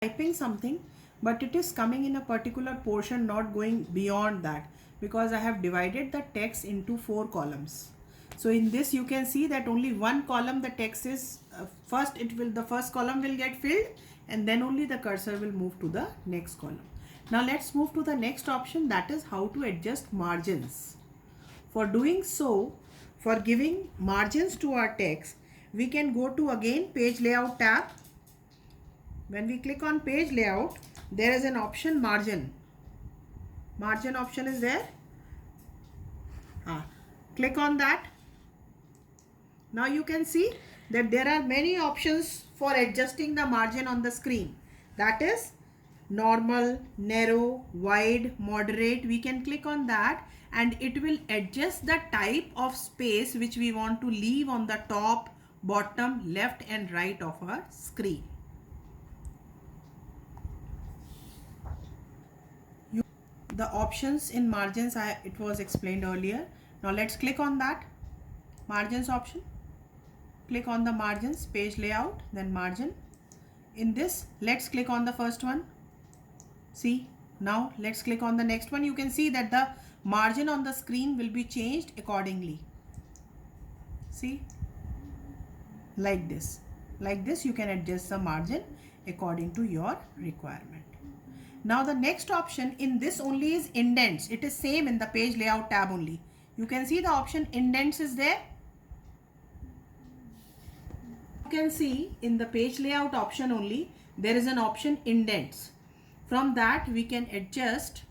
typing something, but it is coming in a particular portion, not going beyond that, because I have divided the text into 4 columns. So in this you can see that only one column the text is the first column will get filled, and then only the cursor will move to the next column. Now let's move to the next option, that is how to adjust margins. For doing so, for giving margins to our text, we can go to again page layout tab. When we click on page layout, there is an option margin. Margin option is there. Click on that. Now you can see that there are many options for adjusting the margin on the screen. That is normal, narrow, wide, moderate. We can click on that and it will adjust the type of space which we want to leave on the top, bottom, left and right of our screen. The options in margins, it was explained earlier. Now let's click on that margins option. Click on the margins, page layout, then margin. In this, let's click on the first one. See, now let's click on the next one. You can see that the margin on the screen will be changed accordingly. See, like this. Like this you can adjust the margin according to your requirement. Now the next option in this only is indents. It is same in the page layout tab only. You can see the option indents is there. You can see in the page layout option only there is an option indents. From that we can adjust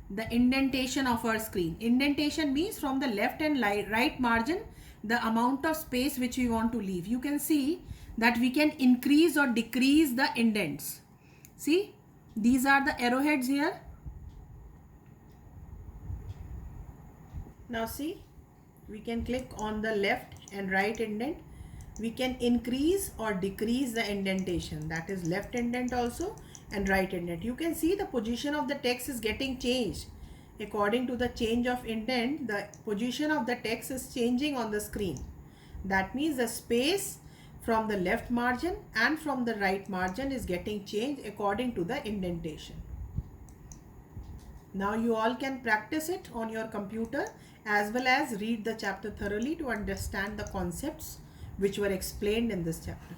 the indentation of our screen. Indentation means from the left and right margin the amount of space which we want to leave. You can see that we can increase or decrease the indents. See, these are the arrowheads here. Now see, we can click on the left and right indent. We can increase or decrease the indentation, that is left indent also and right indent. You can see the position of the text is getting changed. According to the change of indent, the position of the text is changing on the screen. That means the space from the left margin and from the right margin is getting changed according to the indentation. Now you all can practice it on your computer as well as read the chapter thoroughly to understand the concepts which were explained in this chapter.